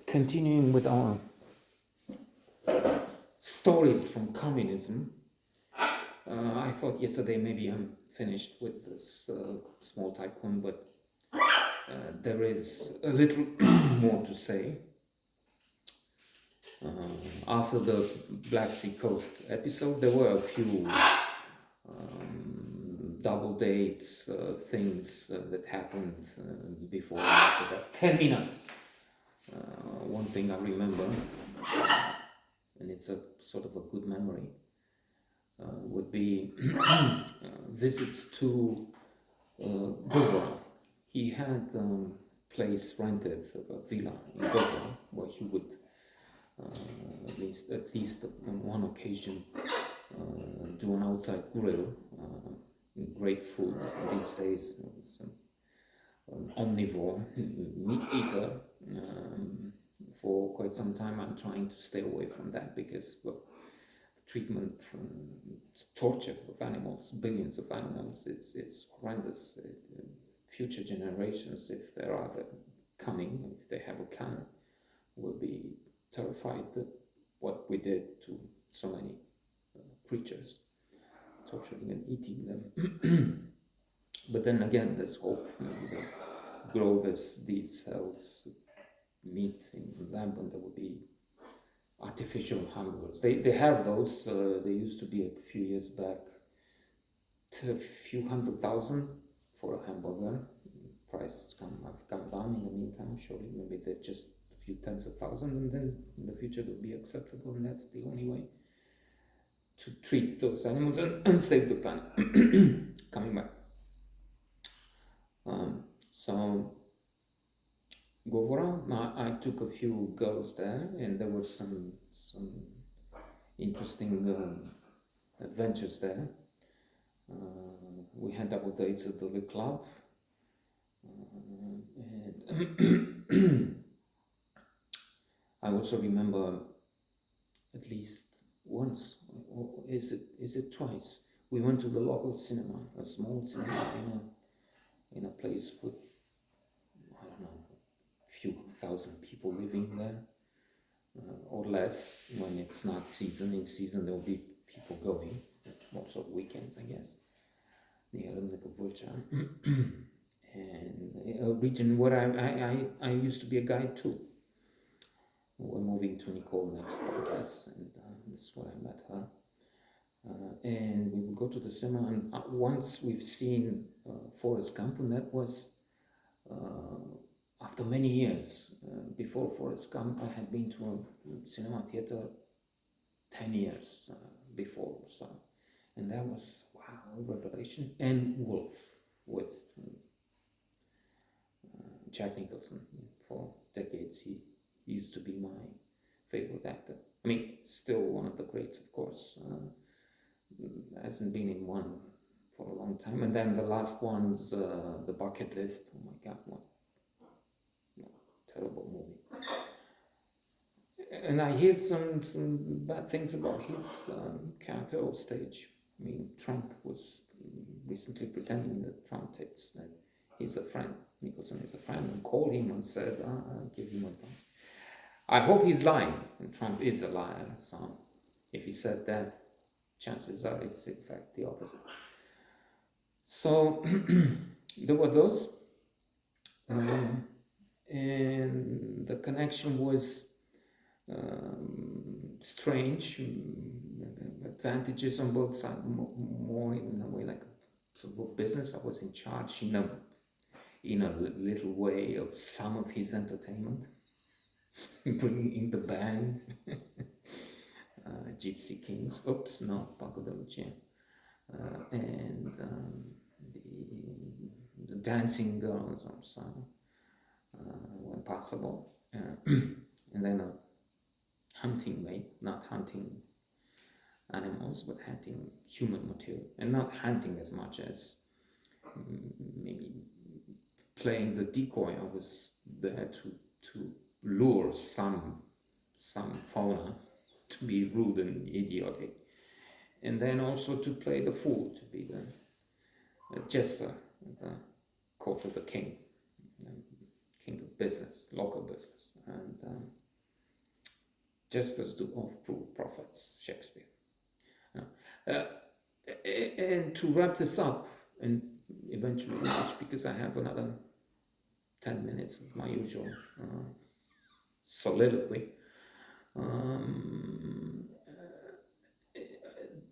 Continuing with our stories from communism, I thought yesterday maybe I'm finished with this small tycoon, but there is a little more to say. After the Black Sea Coast episode, there were a few double dates, things that happened before and after that. 10 minutes. One thing I remember, and it's a sort of a good memory, would be visits to Govora. He had place rented, a villa in Govora, where he would at least on one occasion do an outside grill. Great food these days. It's an omnivore, meat eater. For quite some time I'm trying to stay away from that because, well, treatment, torture of animals, billions of animals, is horrendous. Future generations, if there are coming, if they have a planet, will be terrified that what we did to so many creatures, torturing and eating them. But then again, there's hope. They grow these cells, meat in the lab, and there will be artificial hamburgers. They have those. They used to be a few years back a few $100,000 for a hamburger. Prices have come down in the meantime. Surely maybe they're just a few tens of thousands, and then in the future they'll be acceptable, and that's the only way to treat those animals and save the planet. Coming back. So Govora, I took a few girls there, and there were some interesting adventures there. We had double dates at the club, and I also remember at least once, or is it twice, we went to the local cinema, a small cinema in a place with, I don't know, a few thousand people living there, or less when it's not season. In season there will be people going, also weekends, I guess, near Vlča. And a region where I used to be a guide too. We're moving to Nicole next, I guess, and this is where I met her. And we would go to the cinema, and once we've seen Forrest Gump, and that was after many years. Before Forrest Gump, I had been to a cinema theater 10 years before, so, and that was, wow, a revelation. And Wolf with Jack Nicholson. For decades he used to be my favorite actor. I mean, still one of the greats, of course. Hasn't been in one for a long time. And then the last one's The Bucket List. Oh my God, what terrible movie. And I hear some bad things about his character off stage. I mean, Trump was recently pretending in the Trump tapes that he's a friend. Nicholson is a friend, and called him and said, I'll give him advice. I hope he's lying, and Trump is a liar, so if he said that, chances are it's in fact the opposite. So there were those, and the connection was strange, advantages on both sides, more in a way like a sort of business. I was in charge in a little way of some of his entertainment, bringing in the band, Gypsy Kings, Paco de Lucia, and the dancing girls also, when possible, and then a hunting mate, not hunting animals, but hunting human material, and not hunting as much as maybe playing the decoy. I was there to lure some fauna to be rude and idiotic, and then also to play the fool, to be the jester at the court of the king of business, local business, and just as do all prophets, Shakespeare. Uh, and to wrap this up, and eventually finish, because I have another 10 minutes of my usual soliloquy.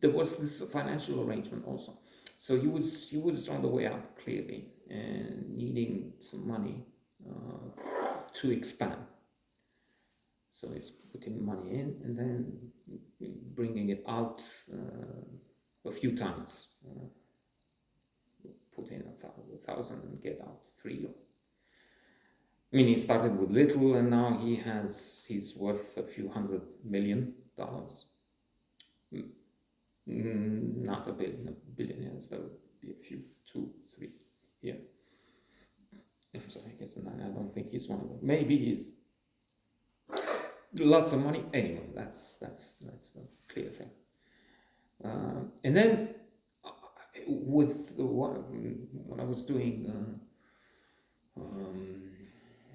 There was this financial arrangement also. So he was on the way up, clearly, and needing some money to expand. So it's putting money in and then bringing it out a few times. Put in 1,000 and get out 3. I mean, he started with little, and now he's worth a few $100 million. Not a billion, billionaires. There would be a few, 2, 3 here. I'm sorry, I guess I don't think he's one of them. Maybe he's lots of money. Anyway, that's a clear thing. And then with when I was doing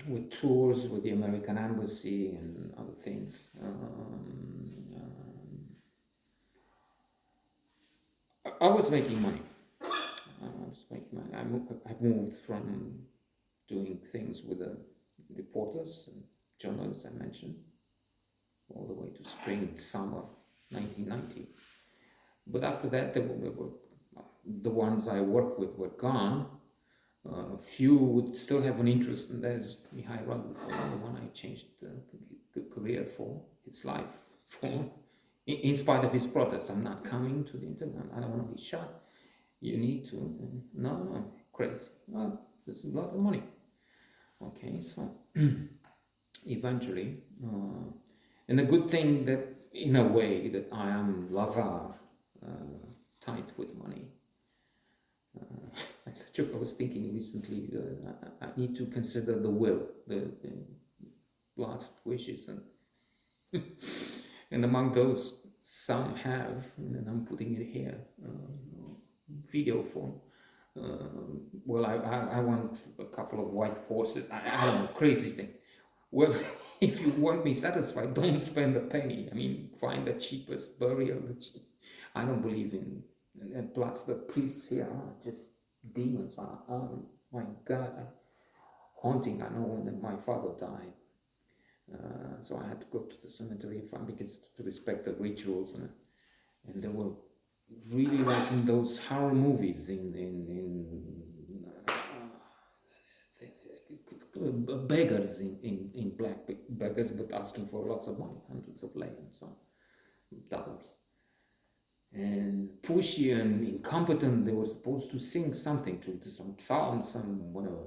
with tours with the American Embassy and other things, I was making money. I moved from doing things with the reporters and journalists I mentioned, all the way to spring, summer 1990. But after that, the ones I worked with were gone. Few would still have an interest, and there's Mihai Radu, the one I changed the career for, his life for. In spite of his protest, I'm not coming to the internet, I don't want to be shot. You need to. No, crazy. Well, this is a lot of money. Okay, so eventually, and a good thing that, in a way, that I am lavar, tight with money. I was thinking recently, I need to consider the will, the last wishes, and and among those, some have, and I'm putting it here, video form. Well, I want a couple of white horses. I don't know, crazy thing. Well, if you want me satisfied, don't spend a penny. I mean, find the cheapest burial. I don't believe in. And plus, the priests here are just demons. My God, haunting. I know when my father died. So I had to go to the cemetery because to respect the rituals, and they were really like in those horror movies beggars in black beggars, but asking for lots of money, hundreds of lei and so dollars, and pushy and incompetent. They were supposed to sing something to some psalm, some whatever,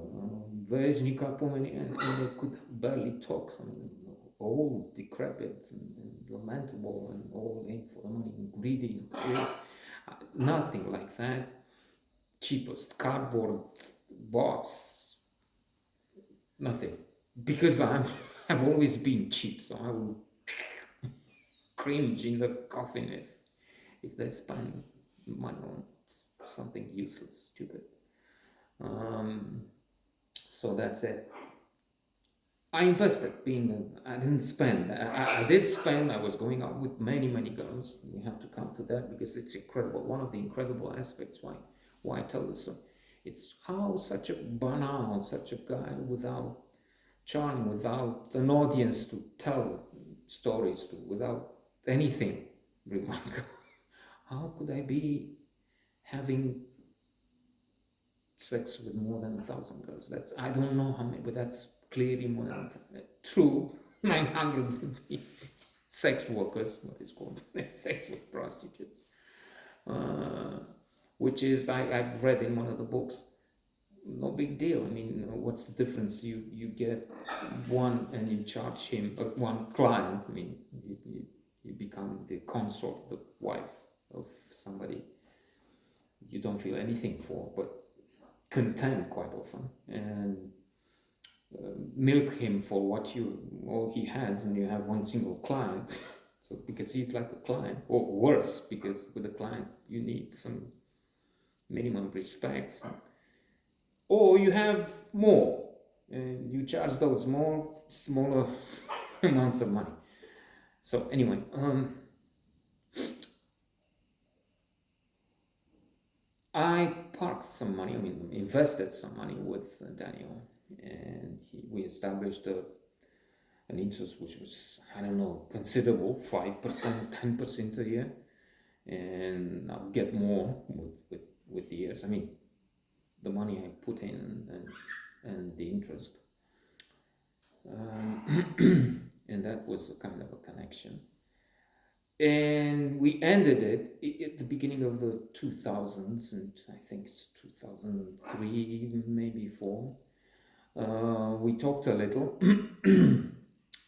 Vejnica Pomeni, and they could barely talk. Some old, decrepit, and lamentable, and all in for the money, and greedy, and nothing like that. Cheapest cardboard box, nothing. Because I've always been cheap, so I will cringe in the coffin if they spend money on something useless, stupid. So that's it. I invested, I didn't spend. I did spend. I was going out with many girls. We have to come to that because it's incredible. One of the incredible aspects why I tell this. It's how such a banal, such a guy without charm, without an audience to tell stories to, without anything remarkable. How could I be having sex with more than 1,000 girls? I don't know how many, but that's clearly more than true. 900 sex workers, what is called sex with prostitutes, which is I've read in one of the books. No big deal. I mean, what's the difference? You get one and you charge him one client. I mean, you become the consort, the wife of somebody you don't feel anything for, but contempt quite often, and milk him for all he has, and you have one single client. So because he's like a client, or worse, because with a client you need some minimum respects, or you have more, and you charge those smaller amounts of money. So anyway, I parked some money, I mean, invested some money with Daniel, and we established an interest which was, I don't know, considerable, 5%, 10% a year, and I'll get more with the years. I mean, the money I put in and the interest. And that was a kind of a connection. And we ended it at the beginning of the 2000s, and I think it's 2003, maybe 4. We talked a little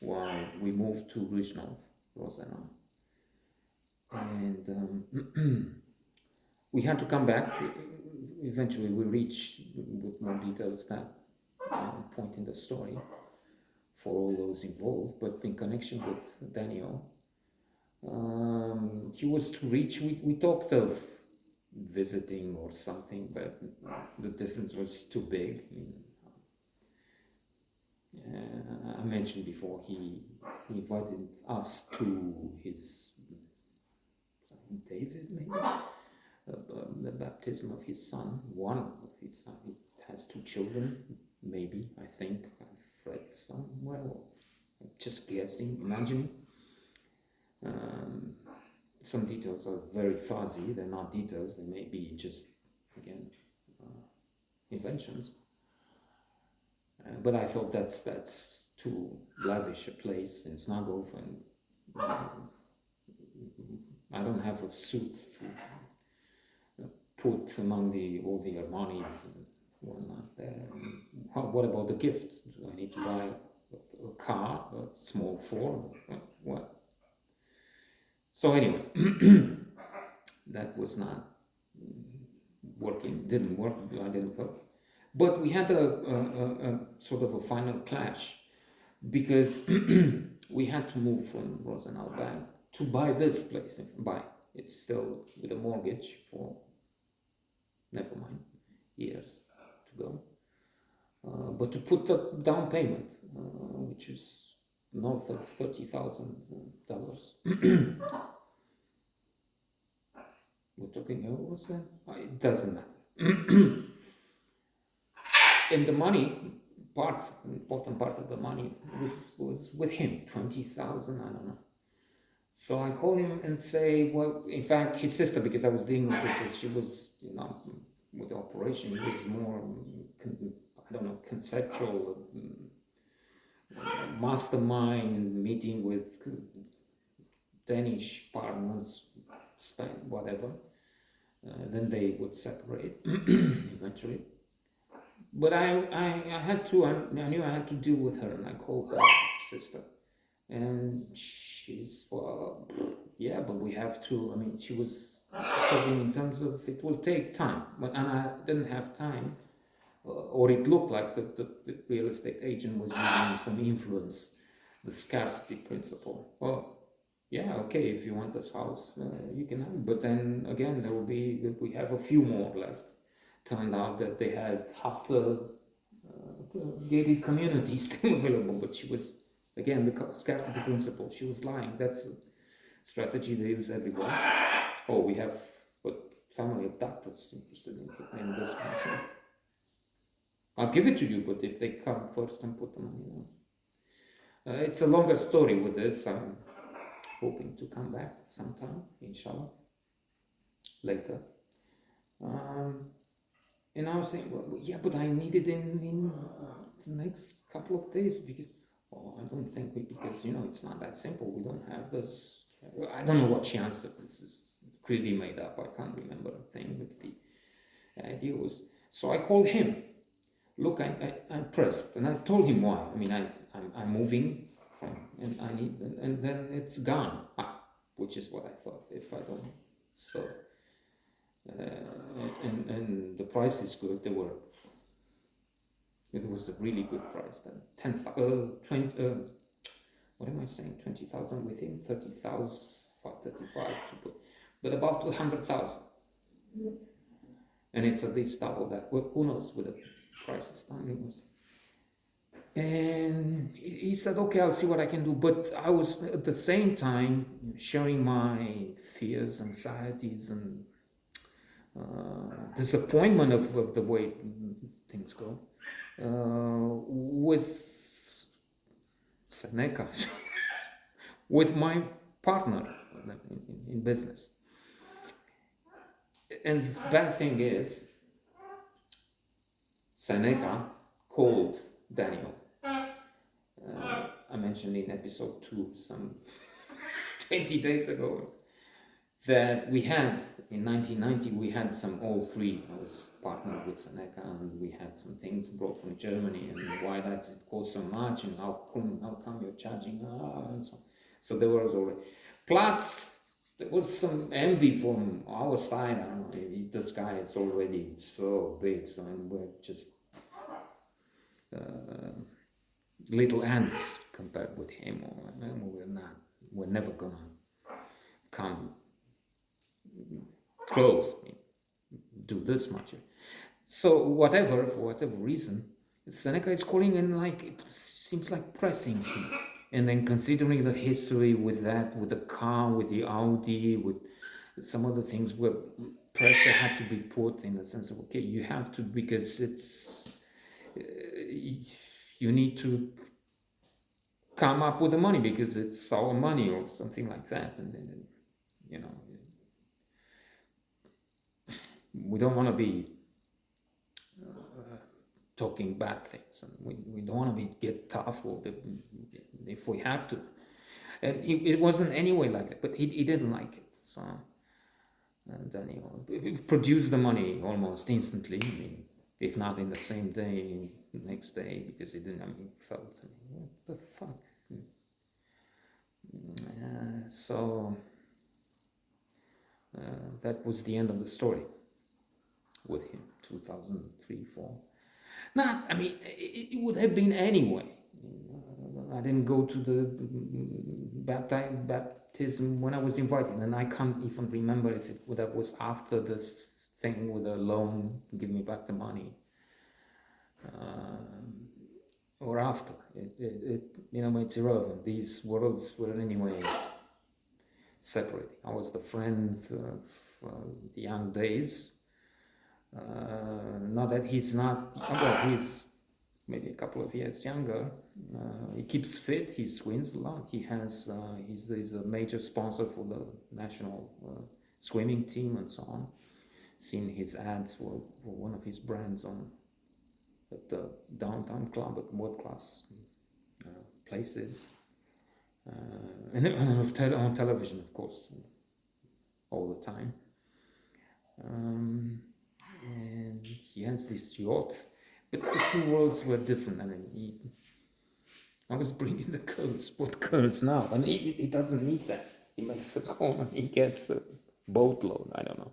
while we moved to Rizhnov, Rosanna. And we had to come back. Eventually we reached, with more details, that point in the story for all those involved, but in connection with Daniel, he was to reach, we talked of visiting or something, but the difference was too big. I mentioned before, he invited us to his, David maybe, the baptism of his son, one of his son. He has 2 children, maybe, I think, I've read somewhere, I'm just guessing, imagining. Some details are very fuzzy, they're not details, they may be just, again, inventions. But I thought that's too lavish a place in Snagov, and I don't have a suit put among all the Armanis and whatnot there. What about the gift? Do I need to buy a car, a small Ford? What? So anyway, that was not working, didn't work, I didn't go. But we had a sort of a final clash, because we had to move from Rosenau Bank to buy this place. It's still with a mortgage for, never mind, years to go. But to put the down payment, which is north of $30,000. We're talking euros then? It doesn't matter. And the money, important part of the money was with him, 20,000, I don't know. So I call him and say, well, in fact, his sister, because I was dealing with this, she was, with the operation, it was more, I don't know, conceptual, mastermind meeting with Danish partners, Spain, whatever. Then they would separate eventually. But I knew I had to deal with her, and I called her sister. And she's, well, yeah, but we have to, I mean, she was talking in terms of it will take time. And I didn't have time, or it looked like the real estate agent was using from influence the scarcity principle. Well, yeah, okay, if you want this house, you can have it. But then again, we have a few more left. Turned out that they had half the gated community still available, but she was, again, the scarcity principle, she was lying. That's a strategy they use everywhere. Oh, we have a family of doctors interested in this one, so I'll give it to you, but if they come first and put the money on. It's a longer story with this. I'm hoping to come back sometime, inshallah, later. And I was saying, well, yeah, but I need it in the next couple of days, because, I don't think because, it's not that simple. We don't have this. I don't know what she answered. This is clearly made up. I can't remember a thing, but the idea was, so I called him. Look, I'm pressed, and I told him why. I mean, I'm moving from, and I need, and then it's gone, which is what I thought. If I don't, so. And the price is good. It was a really good price then. 20, what am I saying? 20,000 with him, 30,000, 35 to put, but about 200,000. And it's at least double that. Well, who knows with the prices down it was. And he said, okay, I'll see what I can do. But I was at the same time sharing my fears, anxieties, and disappointment of the way things go with Seneca, with my partner in business. And the bad thing is, Seneca called Daniel. I mentioned in episode 2 some 20 days ago that we had, in 1990, we had some, all three, I was partnered with Seneca, and we had some things brought from Germany, and why does it cost so much, and how come you're charging, and so on. So there was already, plus there was some envy from our side. I don't know, this guy is already so big, so and we're just little ants compared with him, or we're never gonna come close, do this much. So whatever, for whatever reason, Seneca is calling, and like it seems like pressing him. And then considering the history with that, with the car, with the Audi, with some other things where pressure had to be put in the sense of, okay, you have to, because it's you need to come up with the money because it's our money or something like that. And then, you know, we don't want to be talking bad things, and we don't want to get tough or if we have to. And it wasn't anyway like that, but he didn't like it. So Daniel produced the money almost instantly. I mean, if not in the same day, next day, because he didn't. I mean, felt, what the fuck. So that was the end of the story with him, 2003-4. Not, I mean, it would have been anyway. I didn't go to the baptism when I was invited, and I can't even remember if that was after this thing with the loan, give me back the money, or after. You know, it's irrelevant. These worlds were anyway separating. I was the friend of the young days. Not that he's not, well, he's maybe a couple of years younger. He keeps fit, he swims a lot. He has, he's a major sponsor for the national swimming team and so on. Seen his ads for one of his brands at the downtown club, at world-class places. And on television, of course, all the time. And he has this yacht, but the two worlds were different. I mean, I was bringing the girls. What girls now? And he doesn't need that. He makes a call and he gets a boatload. I don't know.